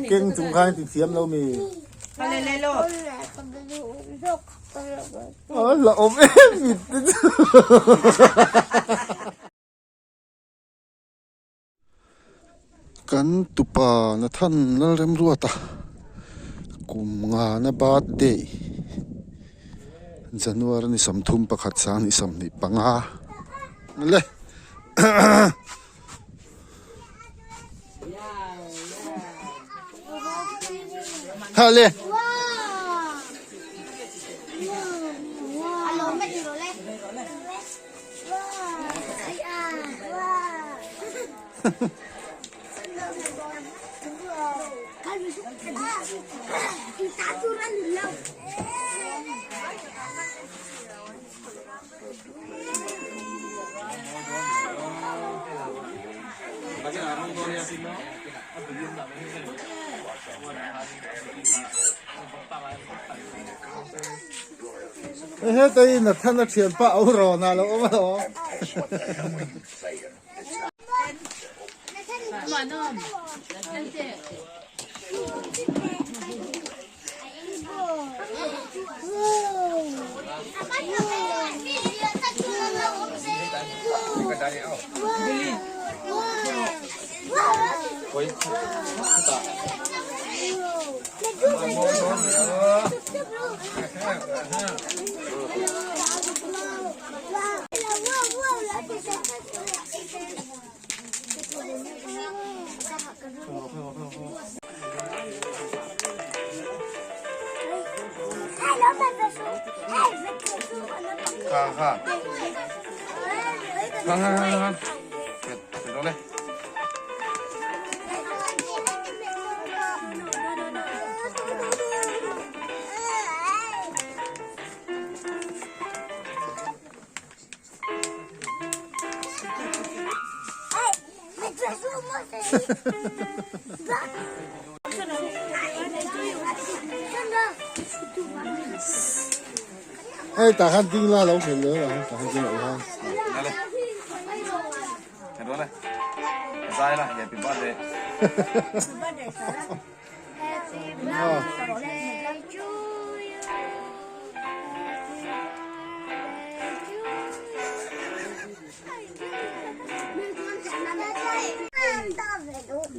เก่งจุงข้างติดเสียมเรามีอะไรเลยลูกละอมเองมิดกันตุปานะท่านนั่นเริ่มรัวตากุมงานบาดเดย์จันวาร์นี่สมทุมประคัดสางนี่สมนี่ปังอาเลยฮะเลยเฮ้ยแต่ยินนะท่านนักเขียนป้าเอารอนะแล้วเอามาหรอมาน้อมนั่นเจ๊ค่ะค่ะนั่นเสร็จแล้วเลยเฮ้ยแต่ขันจริงละเราเห็นเลยอ่ะแต่ขันจริงเหรอฮะนั่นเลยเห็นด้วยเลยซ้ายละอย่าปิดบ้านเลย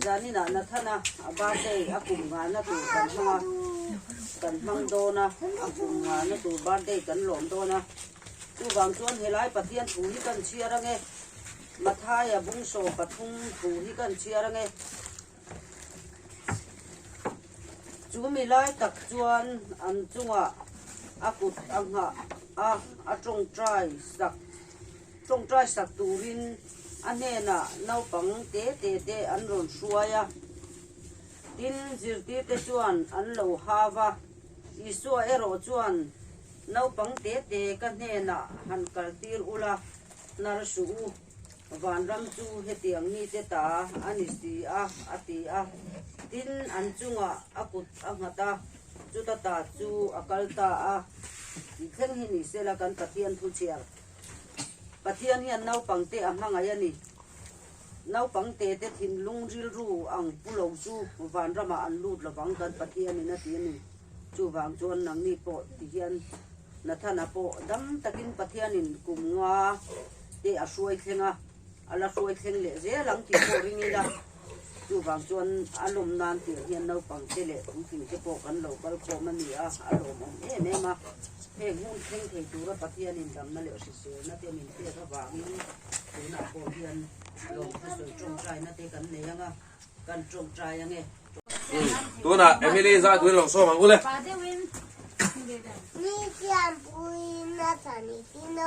จานี่นะนัทนะบ้านเด็กอากุมงานนะตัวกันมังโดนะอากุมงานนะตัวบ้านเด็กกันหลงโดนะตัวบางส่วนเฮลัยปะเทียนถูที่กันเชียร์ไงมาท้ายบุ้งโซปะทุ่งถูที่กันเชียร์ไงจูมีไล่ตักจวนอันจุงอ่ะอากุดอังหะอาจงใจสักตูรินอันนี้น่ะน้าปังเตะอันรุนชัวยะดินจิตเตจวนอันโลฮาวะอิสัวโรจวนน้าปังเตะกันเนี่ยน่ะหันกัลตีรุละนารสูวันรำจูเฮตียงมีเตตาอันนิสีอาตีดินอันจุงอากุดอังหัตาจุตตาจูอากัลตาอีเข่งหินิเสละกันปะเทียนทุเชียร์ปะเทียนเฮียนน้าปังเตะมังไงนี่น้าปังเตะถิ่นลุงริลรูอังปุโลจูวันรำมาอันลูดระวังกันปะเทียนนี่นะทีนี่จูวางจวนนังนี่โปที่เฮียนนัทนาโปดำตะกินปะเทียนินกุมงาเตะช่วยเข่งอะไรช่วยเข่งเละเสียหลังที่โปริงิดาจูบางจวนอารมณ์นานที่เฮียนน้าปังเตะเละทุกสิ่งที่โปกันเราก็โปมันนี่อารมณ์แม่มาเพ่งหุ่นเข่งเทจูระปะเทียนินดำนั่นเหลวเสียนัทเทียนินเตะระวางนี่ถึงหน้าโปเฮียนลงที่สุดจงใจนัทเตะกันเนี่ยยังกันจงใจยังไงตัวน่ะเอมิลี่ซาตัวลงโซ่มากูเลยนี่เสียงปุยนาตานิติโน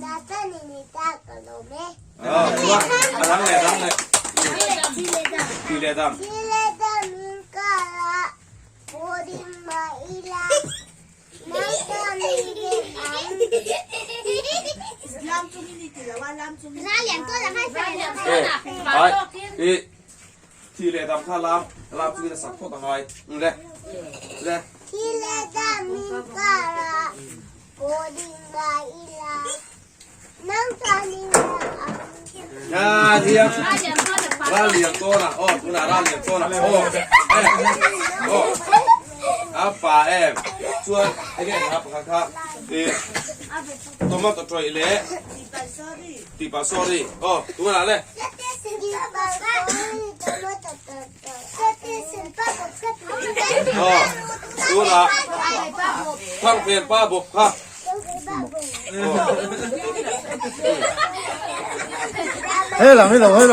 นาตานินิตากโลเมตัวทั้งเลยทีเลดำมิงกาละโพดิมาอิลานาตานินิอันลำจุมินิติละว่าลำจุมินิเหรียญตัวจะให้ใส่เหรียญตัวนะไปทีเลดำข้าลำจุมินิสักโคตรหน่อยเลยทีเลดามิงกาละโพดิมาอิลานาตานินิอันเทียมเหรียญตัวจะไป ra liền to nè tu là ra liền to nè apa em chua cái hấp khá thì tomato trội lẽ thì bà sorry tu là lên tu là thằng phiền ba bột ha hết rồi hết rồi hết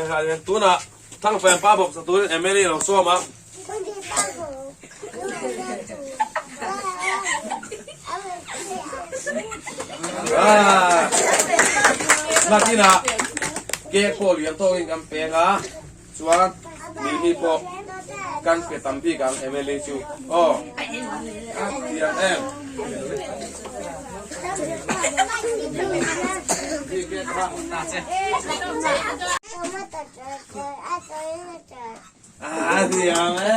rồi tu là thằng phiền ba bột tu Emily nó xô mà Latina ke ko lian to in campaign a chuan mi hi po kan pe tampi kan MLA chu dia em đi ke kha na che dia me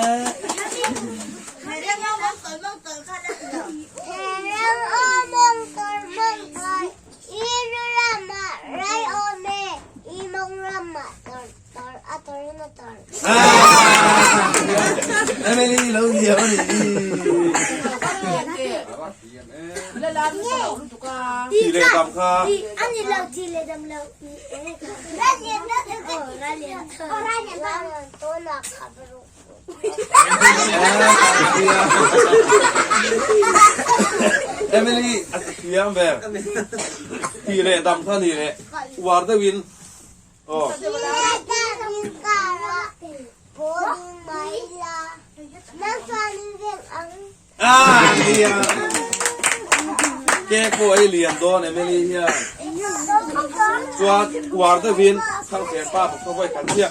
Emily lâu nhiều đi thì lệ tầm kha anh đi lâu thì lệ tầm lâu ra liền đó ra liền tôi là khắp rồi Emily at kiyam ver thì lệ tầm kha thì lệ war the win dia ke ko ai lian don Emily here chuan war the win thang pe pa ko vai kan chia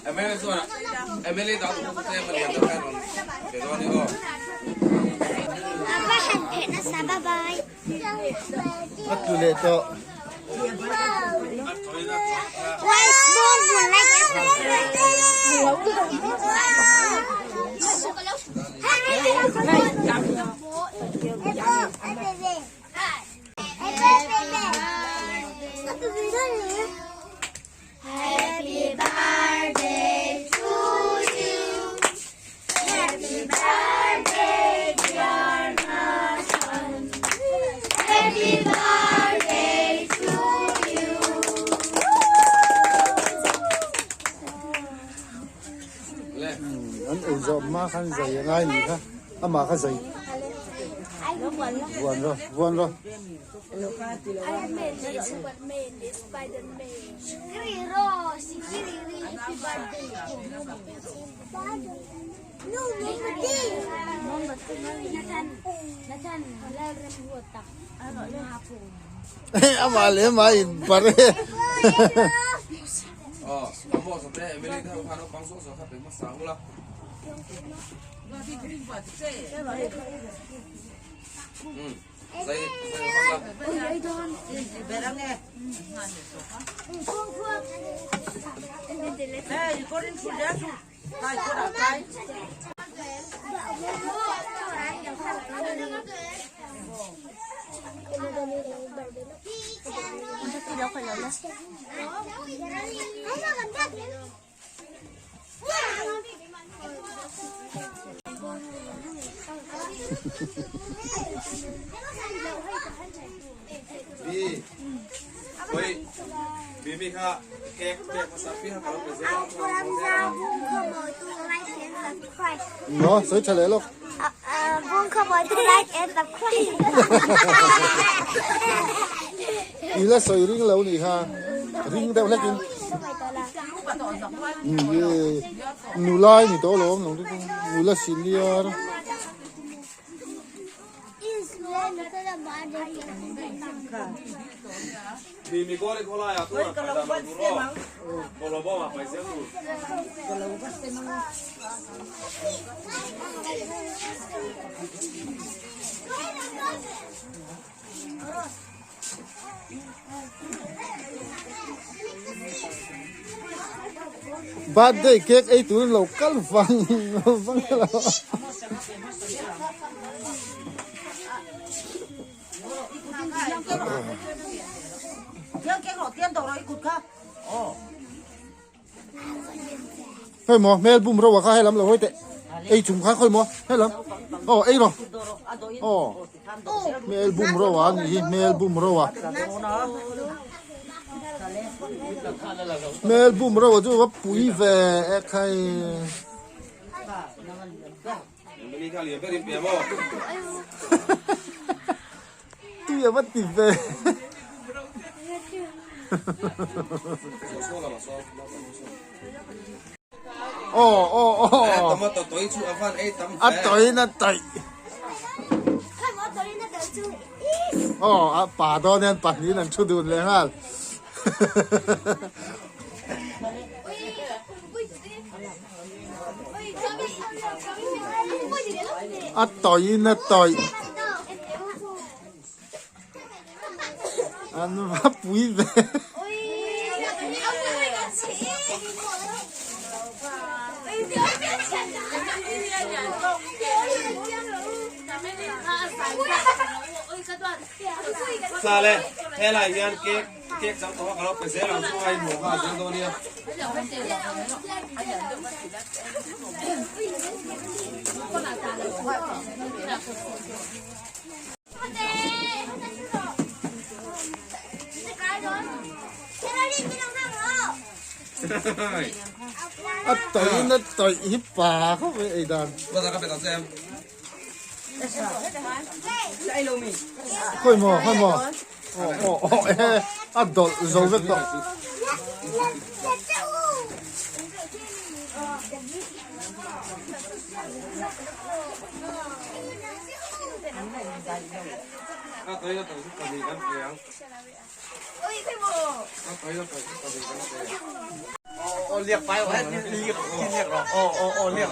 Emily so na Emily da ko te ma lian ka ron ke do ni apa hanpe na sa bye mất tu lệ to why small one like Happy birthday to you. Happy birthday, dear Nathan. Happy birthday to you. anh ủi dọn má khăn giày ngay nhỉ ha má khăn giày vuông rồi Iron Man, Superman, Spider-Man. Hero, Sikiri, Happy birthday. No, Nathan, lalaki watak. Ano hapon? mà lấy máy bari amo sa te Emily da ko no pang so so ka pe ma sa ula Saya Berangnya. Hey, kau ni sudah tu. Hai, kau dah kai. Bi mi kha kek masapi ha kalau present nó sới trả lời luôn Buông không bỏ tôi like and subscribe. ý là sới ring lâu nhỉ ha ring đâu lấy kinh nụ lai nhỉ to lắm nụ nụ là xin đi Bi mi ko le ko la ya tu kalau buat semang kalau bawa apa sih tu Kalau buat semang. บ้านได้เค้กไอ้ตัวเรากัลฟังฟังเรา ยังแกก็เตียนตัวเราอีกคุดค่ะ เฮ้ยหมอแม่บุ้มเราว่าเขาให้ลำเราให้เตะไอ้จุ่มข้างค่อยหมอให้ลำอ๋อไอ้หรออ๋อแม่บุ้มเราว่านี่แม่บุ้มเราว่าแม่บุ้มเราว่าจะว่าปุ๋ยแฝงใคร ไม่มีข้าวเหนียวไม่ได้เปลี่ยนบ่ ตัวอย่ามาติดแฝง อ๋ออ๋ออ๋อ ตมาตัวอีชูอัฟฟันไอ้ตั้ม อ่ะต่อยนะต่อย 看我昨天那个猪，咦， อ๋ออ่ะป่าตอนนี้ป่านี้นั่นชุดดูเลยฮะ อ่ะต่อยนะต่อยอันว่าปุ๋ยแฝง ซาเลยเฮ้ยไรยันเค้กสังตัวกับเราไปเสียเราช่วยหมูข้าวจังตัวนี้ อ่ะต่อยนะต่อยฮิปป่าเข้าไปไอ้ดัน ว่าจะไปตัดแซม ค่อยหมอค่อยหมออ๋ออ๋ออ๋อเอ๊ะอ่ะโดดโซเวตโดด ตัวนี้ตัวนี้ตัวนี้กันเพียงตัวนี้ตัวนี้ตัวนี้กันเพียง โอ้เรียกไปวะเรียกกินเรียกหรอโอ้เรียก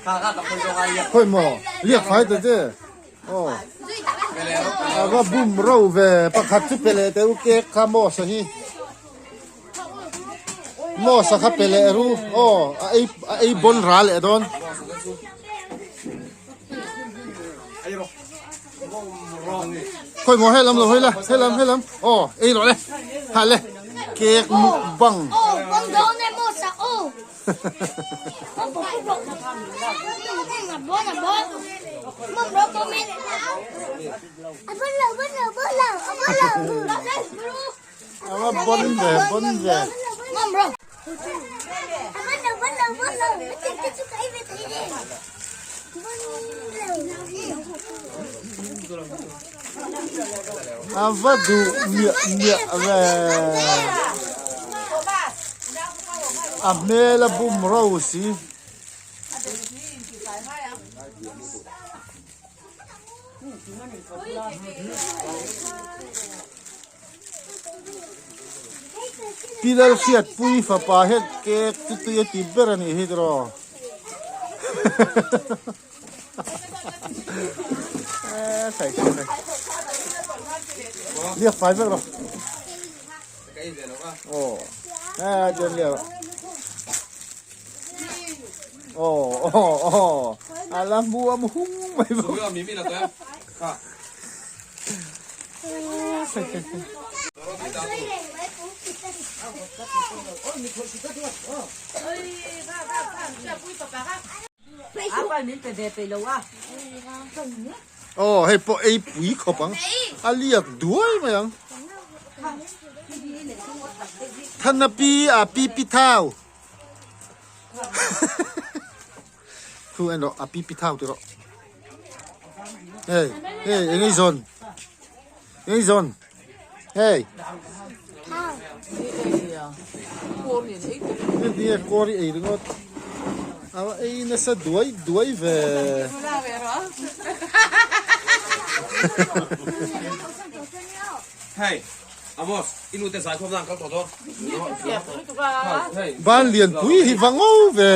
ข้ากับคนตรงไงเรียก ค่อยหมอเรียกไฟตัวเจ้อ๋อ ไปแล้ว อ่ะว่าบุ้มเราเวประคัดจุเปเลแต่อุเกะข้ามอสฮีมอสักเปเลรู้อ๋อไอ้บนร้านเลยดอน ไอ้หรอรองนี่ ค่อยหมอให้ลำเราให้ลำอ๋อไอ้หรอเลยหาเลยเค้กมุกบัง 哦，我昨天没吃哦，我不不，我那不，我不不没，啊不了， เอาว่าบนเวบนเว 我不，啊不了，这个就可以被推的，อาว่าดูเมียเวอาเมลบุมเราสิพี่ดาร์เสียดปุยฟ้าป่าเฮ็ดเค้กตุยติบเบอร์นี่เฮ็ดรอใส่กันเลยเรียกไฟเบอร์หรอ ไอ้เดี๋ยวว่า โอ้เดินเรียกโอ้อาลำบัวมุ้งไม่ ส บุ วยอ่ะมีมีนะตัวค่ะ อาไปมิ้นไปเดไปแล้ววะ โอ้ให้ปอไอ้ปุ๋ยเขาปังอาเรียกด้วยมั้ยท่านปีปีปิเท้าคืออันเนาะปีปิเท้าตัวเนาะเฮ้ยยังไงซอนเฮ้ยนี่กอรีไอ้เรื่องเอาไอ้นั่นซะด้วยเว เฮ้ย Amos, inute sai khom nang kal to to. เสียบนี่ตุกา Hey. บ้านเรียนปุ้ยหิวังโอ้เว้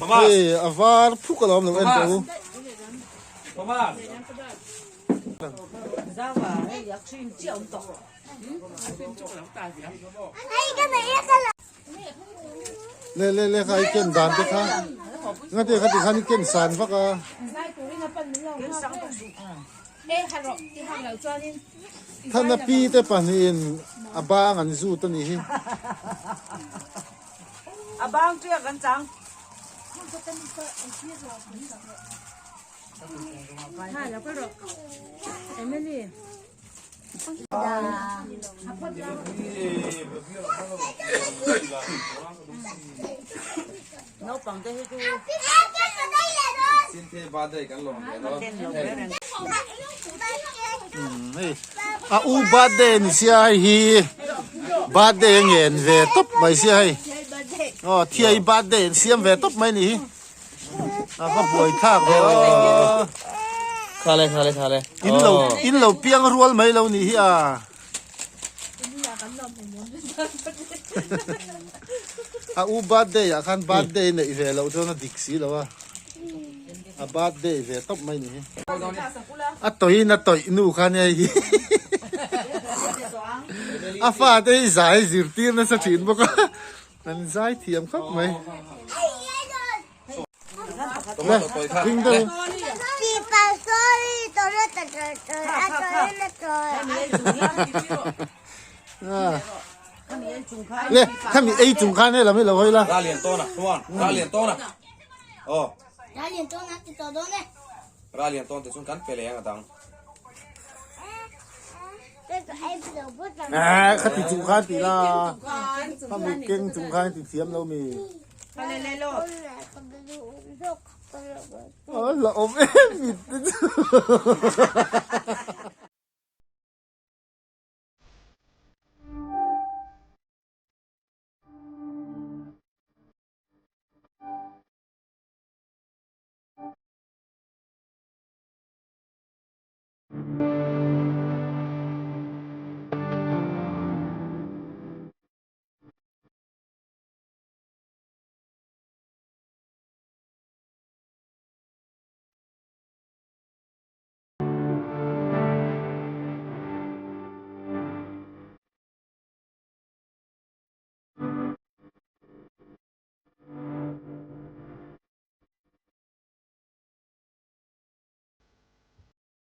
เฮ้ยอาวาร์พุกกระลอมลงเอ็นตู Mama. จ้าว่าอยากชิมเจียวต่อ เลใครเก่งดานไปค่ะงั้นเดี๋ยวเขาจะขันเก่งสารฟักอ่ะ เอ๊ะฮัลโหลที่ห้องเราจ้านี่ ท่านน่ะปีแต่ปานนี้อาบ้างันสู้ตัวนี้ อ่ะบางเจียกันจังถ้าแล้วก็รอเอมิลี่น้องปังจะให้ดู Sinte badai kan lo. เต้นลงเลย เฮ้ยอูบาเดนเสียฮีบาเดนเงินเวทบไม่เสียให้อ๋อเที่ยบาเดนเสียมเวทบไม่นี่ก็ป่วยทากเลย Khale. อินเราเปียงรัวไม่เรานี่อ่ะอูบาเดนอาคันบาเดนเนี่ยเวเราตัวน่ะดิกซี่แล้ววะบาเดนเวทบไม่นี่ตัวนี้น่ะตัวนู่นคันเนี่ยฟ้าได้ใจสิร์ตีนน่ะสักทีบอกว่านั่นใจเทียมครับไหม Tomato toy kha. วิ่งดู ปีปลาโซ่ตัวเล็กตัวเนี่ยถ้ามีไอ้จุงคันเนี่ยเราไม่เราให้ละ Ra liền to nè, Tuan. Ra liền to nè. Ồ, ได้เรียนตัวนั้นติดตัวเนี่ย ra liền to thì xuống cắn phê lé à tang. ไอ้เสือพูด ข้าติดจุงคันตีละถ้ามีเก่งจุงคันติดเทียมเรามี ไปเลยโลด อ๋อเราอมเอ็มมิด